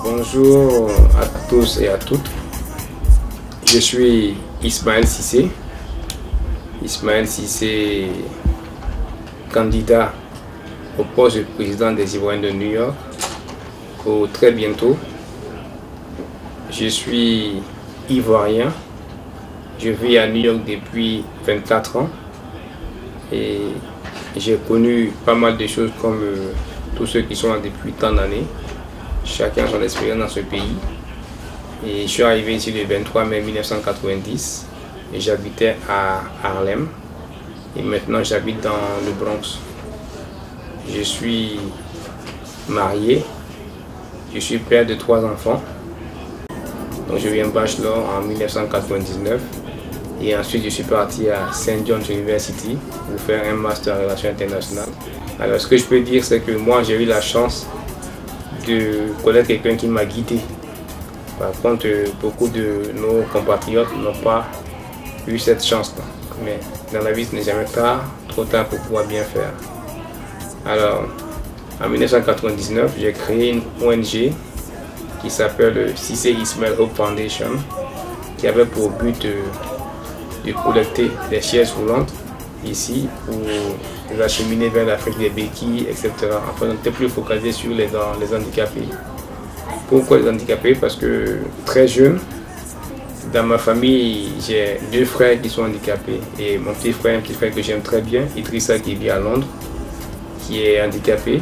Bonjour à tous et à toutes. Je suis Ismaël Cissé. Ismaël Cissé, candidat au poste de président des Ivoiriens de New York pour très bientôt. Je suis Ivoirien. Je vis à New York depuis 24 ans et j'ai connu pas mal de choses comme tous ceux qui sont là depuis tant d'années. Chacun a son expérience dans ce pays. Et je suis arrivé ici le 23 mai 1990 et j'habitais à Harlem. Et maintenant j'habite dans le Bronx. Je suis marié. Je suis père de 3 enfants. Donc je viens bachelor en 1999. Et ensuite je suis parti à St. John's University pour faire un master en relations internationales. Alors ce que je peux dire, c'est que moi j'ai eu la chance de connaître quelqu'un qui m'a guidé. Par contre, beaucoup de nos compatriotes n'ont pas eu cette chance-là. Mais dans la vie, ce n'est jamais trop tard pour pouvoir bien faire. Alors, en 1999, j'ai créé une ONG qui s'appelle le Cissé Ismaël Hope Foundation, qui avait pour but de collecter des chaises roulantes ici pour les acheminer vers l'Afrique, des béquilles, etc. Enfin, on n'était plus focalisé sur les handicapés. Pourquoi les handicapés? Parce que très jeune, dans ma famille, j'ai 2 frères qui sont handicapés. Et mon petit frère, un petit frère que j'aime très bien, Idrissa, qui vit à Londres, qui est handicapé,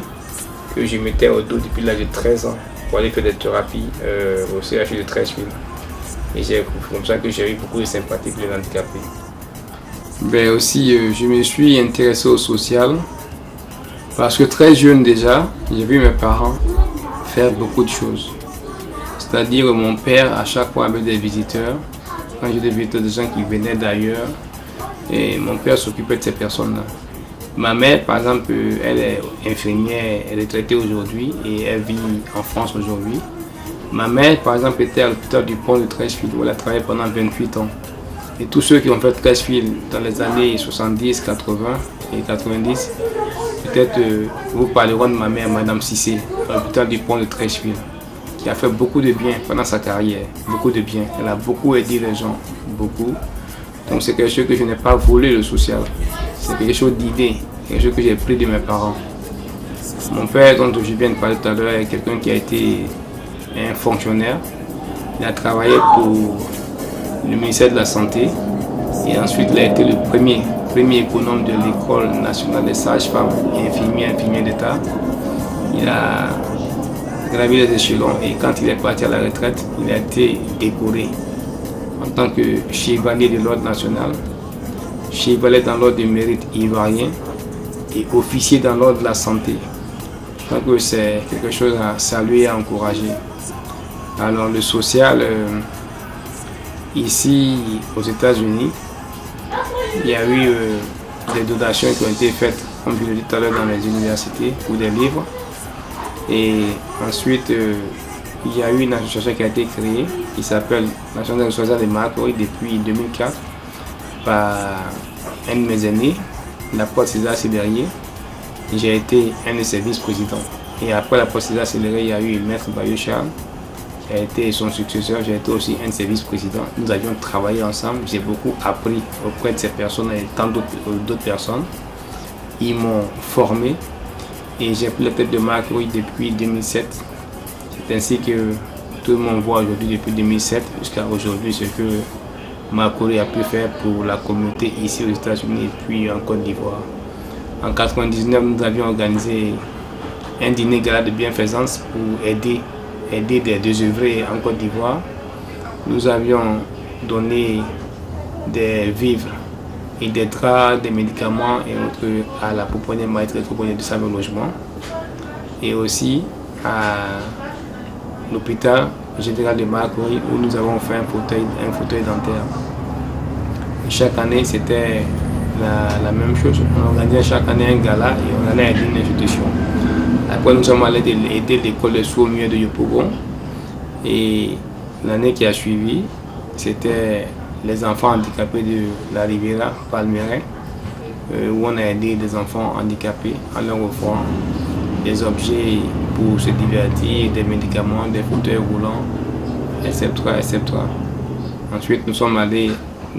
que je mettais au dos depuis l'âge de 13 ans pour aller faire des thérapies au CHU de Treichville. Et c'est comme ça que j'ai eu beaucoup de sympathie pour les handicapés. Ben aussi, je me suis intéressé au social parce que très jeune déjà, j'ai vu mes parents faire beaucoup de choses. C'est-à-dire mon père, à chaque fois, avait des visiteurs. Quand j'ai des visiteurs, des gens qui venaient d'ailleurs, et mon père s'occupait de ces personnes-là. Ma mère, par exemple, elle est infirmière, elle est retraitée aujourd'hui et elle vit en France aujourd'hui. Ma mère, par exemple, était à l'hôpital du pont de Treichville où elle a travaillé pendant 28 ans. Et tous ceux qui ont fait Treichville dans les années 70, 80 et 90, peut-être vous parleront de ma mère, Madame Cissé, à l'hôpital du pont de Treichville, qui a fait beaucoup de bien pendant sa carrière, beaucoup de bien. Elle a beaucoup aidé les gens, beaucoup. Donc c'est quelque chose que je n'ai pas volé, le social. C'est quelque chose d'idée, quelque chose que j'ai pris de mes parents. Mon père, dont je viens de parler tout à l'heure, est quelqu'un qui a été un fonctionnaire. Il a travaillé pour le ministère de la Santé et ensuite il a été le premier économe de l'école nationale des sages-femmes et infirmiers d'État. Il a gravi les échelons et quand il est parti à la retraite, il a été décoré en tant que chevalier de l'ordre national, chevalier dans l'ordre du mérite ivoirien et officier dans l'ordre de la santé. Donc c'est quelque chose à saluer et à encourager. Alors le social, ici aux États-Unis, il y a eu des donations qui ont été faites, comme je l'ai dit tout à l'heure, dans les universités pour des livres. Et ensuite, il y a eu une association qui a été créée qui s'appelle l'Association sociale de Marcory depuis 2004 par un de mes aînés, l'apôtre César Célérier. J'ai été un de ses vice-présidents. Et après l'apôtre César Célérier, il y a eu Maître Bayou Charles qui a été son successeur. J'ai été aussi un de ses vice-présidents. Nous avions travaillé ensemble. J'ai beaucoup appris auprès de ces personnes et tant d'autres personnes. Ils m'ont formé et j'ai pris la tête de Marcory depuis 2007. C'est ainsi que tout le monde voit aujourd'hui depuis 2007 jusqu'à aujourd'hui ce que Marcory a pu faire pour la communauté ici aux États-Unis et puis en Côte d'Ivoire. En 1999, nous avions organisé un dîner gala de bienfaisance pour aider des désœuvrés en Côte d'Ivoire. Nous avions donné des vivres et des draps, des médicaments et autres à la pouponnière maîtresse de Save Logement et aussi à l'hôpital général de Marcory où nous avons fait un fauteuil dentaire. Et chaque année, c'était la même chose. On organisait chaque année un gala et on allait aider une institution. Après, nous sommes allés aider l'école de sourds muets de Yopougon. Et l'année qui a suivi, c'était les enfants handicapés de la Riviera Palmeraie. où on a aidé des enfants handicapés en leur offrant des objets pour se divertir, des médicaments, des fauteuils roulants, etc., etc. Ensuite, nous sommes allés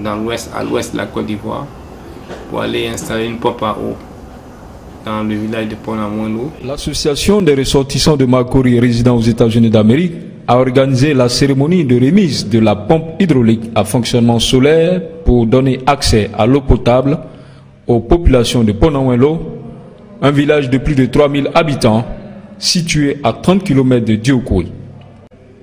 à l'ouest de la Côte d'Ivoire pour aller installer une pompe à eau dans le village de Ponamouelo. L'association des ressortissants de Makori résidant aux États-Unis d'Amérique a organisé la cérémonie de remise de la pompe hydraulique à fonctionnement solaire pour donner accès à l'eau potable aux populations de Ponamouelo, un village de plus de 3000 habitants situé à 30 km de Diokoui.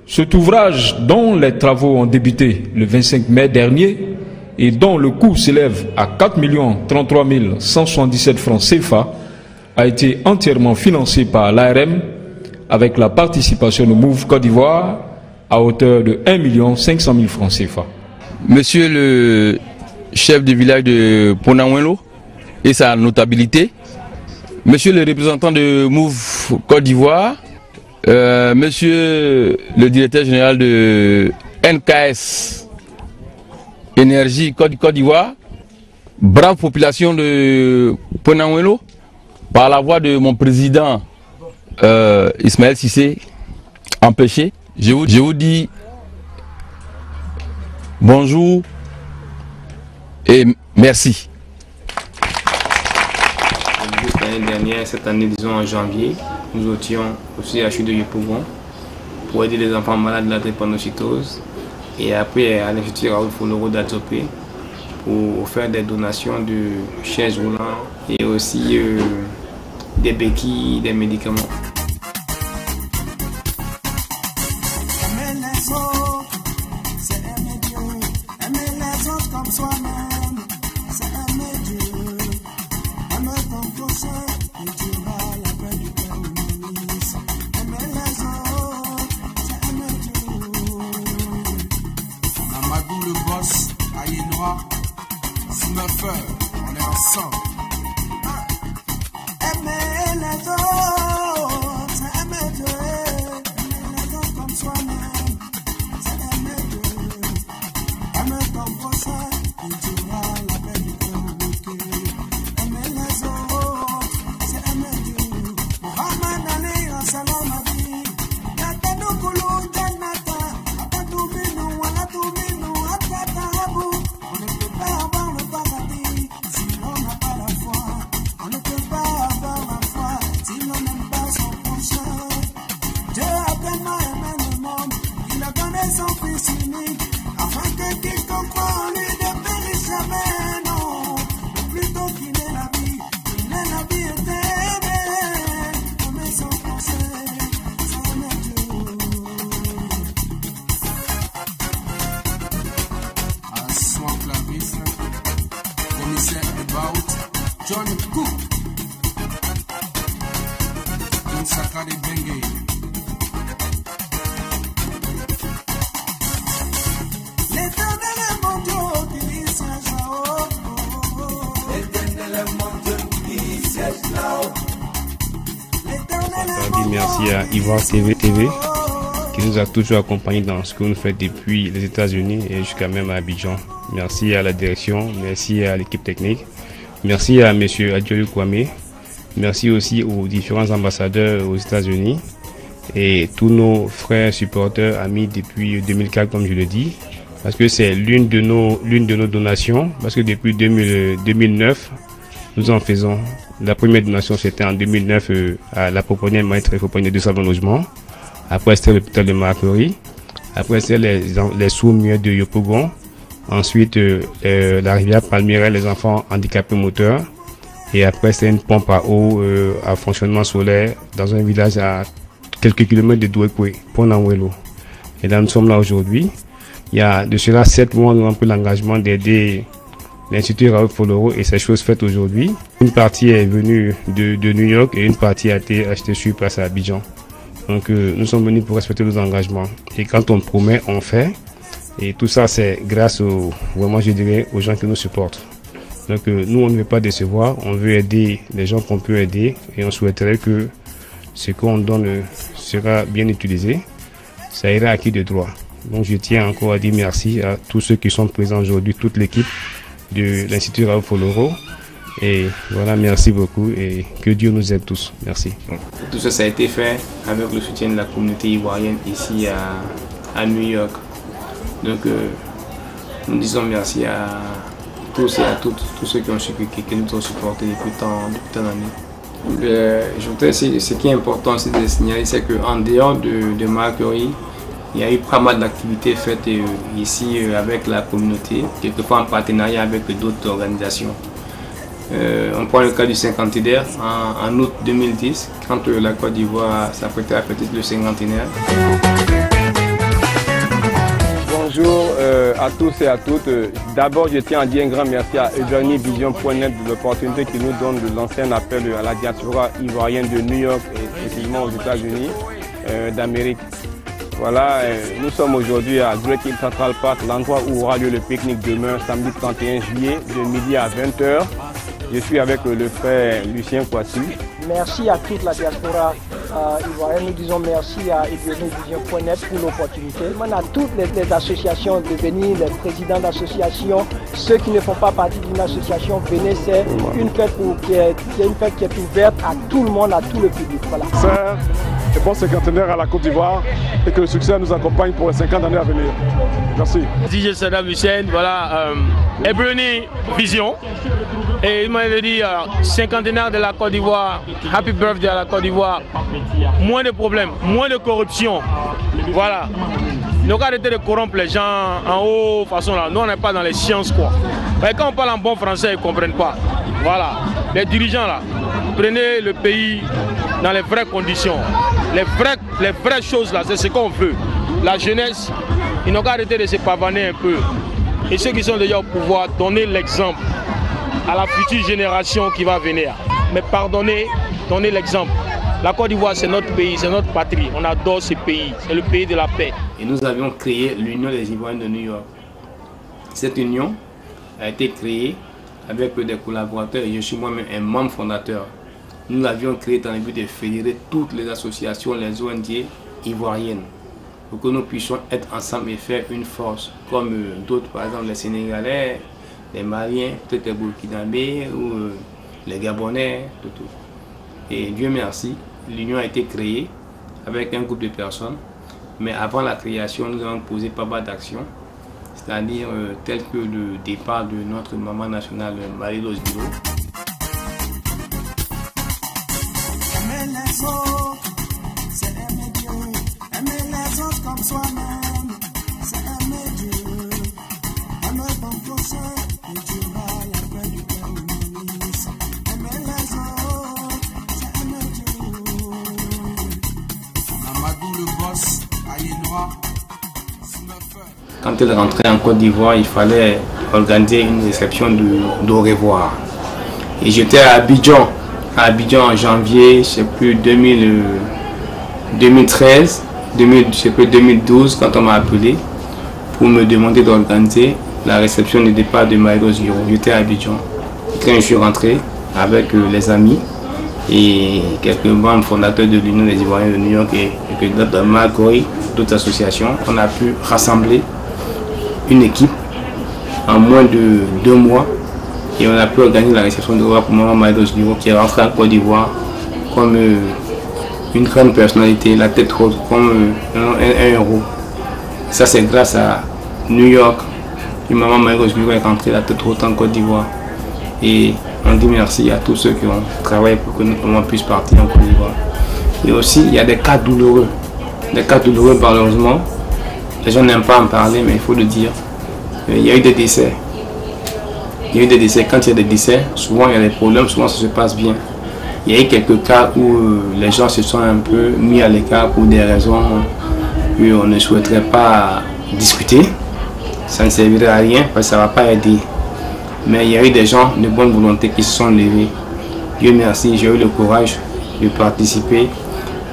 Cet ouvrage, dont les travaux ont débuté le 25 mai dernier et dont le coût s'élève à 4 33 177 francs CFA, a été entièrement financé par l'ARM avec la participation de Move Côte d'Ivoire à hauteur de 1 500 000 francs CFA. Monsieur le chef du village de Ponamouelo et sa notabilité, monsieur le représentant de Move Côte d'Ivoire, monsieur le directeur général de NKS Énergie Côte d'Ivoire, brave population de Ponamouelo, par la voix de mon président Ismaël Cissé, empêché, je vous dis bonjour et merci. L'année dernière, cette année, disons en janvier, nous étions aussi à Chute de Yopougon pour aider les enfants malades de la drépanocytose et après à l'Institut Raoul Foloro d'Atopé pour faire des donations de chaises roulantes et aussi des béquilles, des médicaments. On est ensemble. Aimer les autres, c'est aimer Dieu. Aimer les autres comme soi-même, c'est aimer Dieu. Aimer ton prochain, et tu auras la paix du cœur. Aimer les autres, c'est aimer Dieu. Mohamed Ali, un salon ma vie. Y'a nous coulons, Janata. Après tout, nous, à la tout, nous, à Tatahabou. On ne peut pas avoir le paradis si l'on n'a pas la foi. On ne peut pas avoir la foi si l'on n'aime pas son prochain. Dieu a tellement aimé le monde qu'il a donné son fils unique afin que quiconque croit en lui ne périsse jamais, non. Mais plutôt qu'il ait la vie, qu'il ait la vie éternelle. Aimer son prochain, c'est aimer Dieu. À son clavis, commissaire About, John Cook, John Sakari Bengue. L'éternel est mon Dieu qui siège là-haut. L'éternel est mon Dieu qui siège là-haut. L'éternel est mon Dieu. Merci à Ivoire TV qui nous a toujours accompagnés dans ce que nous faisons depuis les États-Unis et jusqu'à même à Abidjan. Merci à la direction, merci à l'équipe technique, merci à M. Adjolu Kwame, merci aussi aux différents ambassadeurs aux États-Unis et tous nos frères supporters amis depuis 2004 comme je le dis, parce que c'est l'une de nos donations, parce que depuis 2009 nous en faisons. La première donation c'était en 2009 à la Pouponnière Maître et Pouponnière de Salon Logement. Après c'était l'hôpital de Makori. Après c'était les sourds-muets de Yopougon. Ensuite la rivière Palmyra, les enfants handicapés moteurs. Et après c'était une pompe à eau à fonctionnement solaire dans un village à quelques kilomètres de Douekwe, Ponamouelo. Et là nous sommes là aujourd'hui. Il y a de cela 7 mois nous avons pris l'engagement d'aider l'Institut Raoul Foloro et ces choses faites aujourd'hui. Une partie est venue de New York et une partie a été achetée sur place à Abidjan. Donc nous sommes venus pour respecter nos engagements. Et quand on promet, on fait. Et tout ça, c'est grâce vraiment, je dirais, aux gens qui nous supportent. Donc nous, on ne veut pas décevoir. On veut aider les gens qu'on peut aider. Et on souhaiterait que ce qu'on donne sera bien utilisé. Ça ira à qui de droit. Donc je tiens encore à dire merci à tous ceux qui sont présents aujourd'hui, toute l'équipe de l'Institut Raoul Foloro Et voilà, merci beaucoup et que Dieu nous aide tous. Merci. Tout ça, ça a été fait avec le soutien de la communauté ivoirienne ici à New York. Donc, nous disons merci à tous et à toutes, tous ceux qui nous ont supportés depuis tant d'années. Ce qui est important aussi de signaler, c'est qu'en dehors de Marguerite, il y a eu pas mal d'activités faites ici avec la communauté, quelquefois en partenariat avec d'autres organisations. On prend le cas du cinquantenaire en août 2010, quand la Côte d'Ivoire s'apprêtait à fêter le cinquantenaire. Bonjour à tous et à toutes. D'abord, je tiens à dire un grand merci à EjourneyVision.net de l'opportunité qu'il nous donne de lancer un appel à la diaspora ivoirienne de New York et spécifiquement aux États-Unis d'Amérique. Voilà, nous sommes aujourd'hui à Great Hill Central Park, l'endroit où aura lieu le pique-nique demain, samedi 31 juillet, de midi à 20h. Je suis avec le frère Lucien Kouassi. Merci à toute la diaspora ivoirienne. Nous disons merci à EjourneyVision.net pour l'opportunité. On a toutes les associations de venir, les présidents d'associations, ceux qui ne font pas partie d'une association, venez, c'est une fête qui est ouverte à tout le monde, à tout le public. Voilà. Et bon cinquantenaire à la Côte d'Ivoire et que le succès nous accompagne pour les 50 années à venir. Merci. DJ Saddam Hussein, voilà, EjourneyVision. Et il m'avait dit cinquantenaire de la Côte d'Ivoire, happy birthday à la Côte d'Ivoire. Moins de problèmes, moins de corruption. Voilà. Nous avons arrêté de corrompre les gens en haut, façon là. Nous on n'est pas dans les sciences quoi. Mais quand on parle en bon français, ils ne comprennent pas. Voilà. Les dirigeants là, prenez le pays dans les vraies conditions. Les vraies choses là, c'est ce qu'on veut. La jeunesse, ils n'ont qu'à arrêter de se pavaner un peu. Et ceux qui sont déjà au pouvoir, donner l'exemple à la future génération qui va venir. Mais pardonnez, donnez l'exemple. La Côte d'Ivoire, c'est notre pays, c'est notre patrie. On adore ce pays, c'est le pays de la paix. Et nous avions créé l'Union des Ivoiriens de New York. Cette union a été créée avec des collaborateurs et je suis moi-même un membre fondateur. Nous l'avions créée dans le but de fédérer toutes les associations, les ONG ivoiriennes, pour que nous puissions être ensemble et faire une force, comme d'autres, par exemple les Sénégalais, les Maliens, peut-être les Burkinabés ou les Gabonais, tout. Et Dieu merci, l'union a été créée avec un groupe de personnes, mais avant la création, nous avons posé pas mal d'actions, c'est-à-dire tel que le départ de notre maman nationale, Marie-Rose Guiraud. Aimer les autres, c'est aimer Dieu. Aimer les autres comme soi-même, c'est aimer Dieu. Aimer ton prochain, et tu vas la paix du cœur. Aimer les autres, c'est aimer Dieu. Amadou le boss, Aïnois, Quand elle rentrait en Côte d'Ivoire, il fallait organiser une réception d'au revoir. Et j'étais à Abidjan en janvier, je sais plus, 2013, je sais plus, 2012, quand on m'a appelé pour me demander d'organiser la réception du départ de Marie-Rose Guiraud. J'étais à Abidjan. Et quand je suis rentré avec les amis et quelques membres fondateurs de l'Union des Ivoiriens de New York et d'autres Marguerite, d'autres associations, on a pu rassembler une équipe en moins de 2 mois et on a pu organiser la réception de roi pour maman Marie-Rose Guiraud qui est rentrée en Côte d'Ivoire comme une grande personnalité, la tête haute, comme un héros. Ça c'est grâce à New York que maman Marie-Rose Guiraud est rentrée la tête haute en Côte d'Ivoire. Et on dit merci à tous ceux qui ont travaillé pour que notre maman puisse partir en Côte d'Ivoire. Et aussi il y a des cas douloureux. Des cas douloureux malheureusement. Les gens n'aiment pas en parler, mais il faut le dire. Il y a eu des décès. Il y a eu des décès. Quand il y a des décès, souvent il y a des problèmes, souvent ça se passe bien. Il y a eu quelques cas où les gens se sont un peu mis à l'écart pour des raisons qu'on ne souhaiterait pas discuter. Ça ne servirait à rien parce que ça ne va pas aider. Mais il y a eu des gens de bonne volonté qui se sont levés. Dieu merci, j'ai eu le courage de participer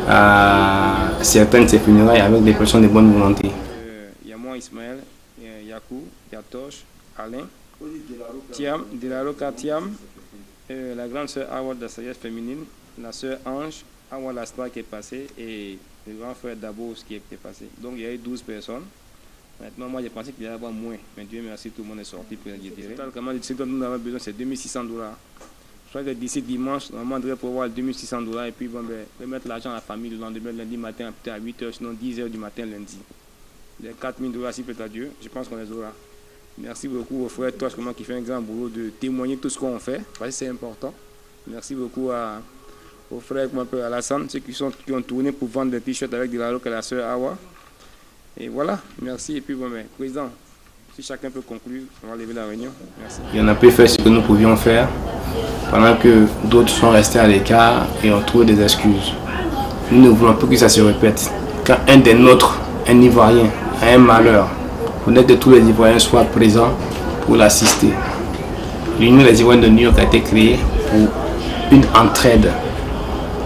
à certaines de ces funérailles avec des personnes de bonne volonté. Il y a moi, Ismaël, Yakou, Yatoche, Alain, Thiam, Dilaroka Thiam, la grande sœur Awa de la sagesse féminine, la sœur Ange, Awa Lastra qui est passée et le grand frère Dabos qui est passé. Donc il y a eu 12 personnes Maintenant, moi, j'ai pensé qu'il y allait avoir moins. Mais Dieu merci, tout le monde est sorti pour le dire. Ce dont nous avons besoin, c'est 2600 $. Je crois que d'ici dimanche, normalement, on devrait pouvoir 2600 $. Et puis, bon, ben, remettre l'argent à la famille le lendemain, lundi matin, peut-être à 8 h, sinon 10 h du matin, lundi. Les 4000 $, si peut-être à Dieu, je pense qu'on les aura. Merci beaucoup aux frères Tosh, qui fait un grand boulot de témoigner tout ce qu'on fait, parce que c'est important. Merci beaucoup aux frères Alassane, ceux qui ont tourné pour vendre des t-shirts avec de la loque à la sœur Awa. Et voilà, merci. Et puis, bon, ben, président, si chacun peut conclure, on va lever la réunion. Merci. Il y en a peu fait ce que nous pouvions faire, pendant que d'autres sont restés à l'écart et ont trouvé des excuses. Nous ne voulons plus que ça se répète. Quand un des nôtres, un Ivoirien, a un malheur, il faudrait que tous les Ivoiriens soient présents pour l'assister. L'Union des Ivoiriens de New York a été créée pour une entraide,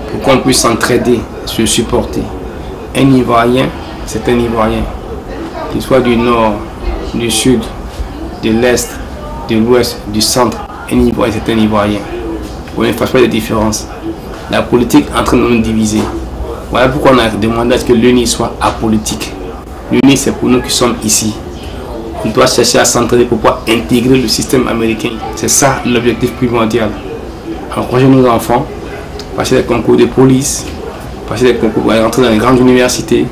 pour qu'on puisse s'entraider, se supporter. Un Ivoirien, c'est un Ivoirien, qu'il soit du nord, du sud, de l'est, de l'ouest, du centre. Un Ivoirien, c'est un Ivoirien. On ne fasse pas de différence. La politique est en train de nous diviser. Voilà pourquoi on a demandé à ce que l'UNI soit apolitique. L'UNI, c'est pour nous qui sommes ici. On doit chercher à s'entraider pour pouvoir intégrer le système américain. C'est ça l'objectif primordial. Encourager nos enfants, passer des concours de police, passer des concours pour rentrer dans les grandes universités.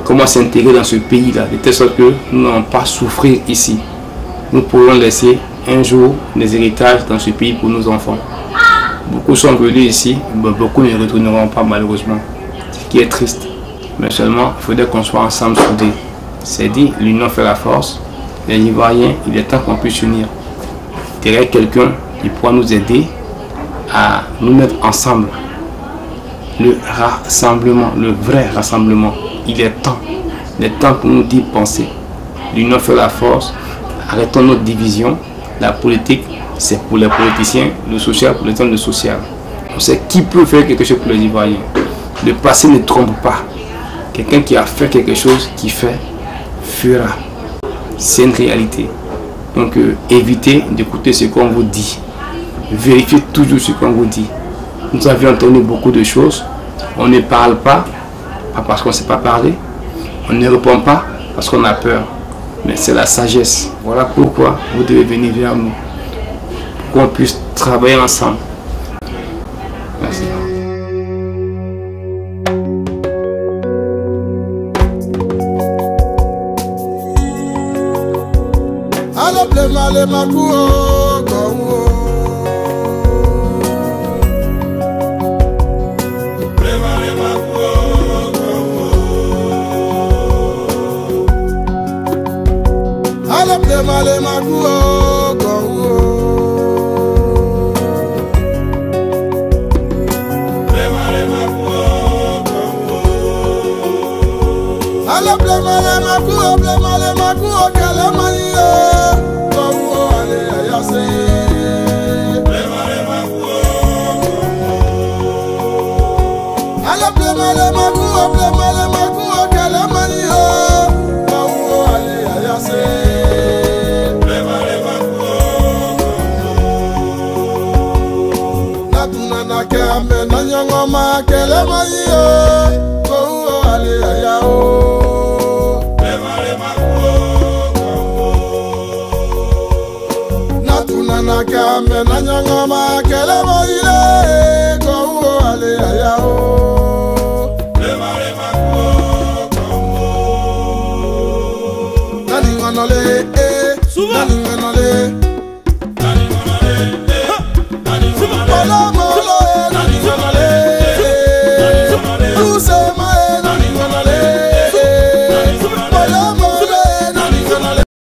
Comment s'intégrer dans ce pays-là, de telle sorte que nous n'allons pas souffrir ici. Nous pourrons laisser un jour des héritages dans ce pays pour nos enfants. Beaucoup sont venus ici, mais beaucoup ne retourneront pas malheureusement. Ce qui est triste. Mais seulement, il faudrait qu'on soit ensemble soudés. C'est dit, l'union fait la force. Les Ivoiriens, il est temps qu'on puisse s'unir. Derrière quelqu'un qui pourra nous aider à nous mettre ensemble. Le rassemblement, le vrai rassemblement, il est temps. Il est temps pour nous d'y penser. L'union fait la force. Arrêtons notre division. La politique, c'est pour les politiciens. Le social, pour les hommes de social. On sait qui peut faire quelque chose pour les Ivoiriens. Le passé ne trompe pas. Quelqu'un qui a fait quelque chose, qui fait, fera. C'est une réalité. Donc, évitez d'écouter ce qu'on vous dit. Vérifiez toujours ce qu'on vous dit. Nous avions entendu beaucoup de choses. On ne parle pas parce qu'on ne sait pas parler. On ne répond pas parce qu'on a peur. Mais c'est la sagesse. Voilà pourquoi vous devez venir vers nous. Pour qu'on puisse travailler ensemble. Merci. Nanyangoma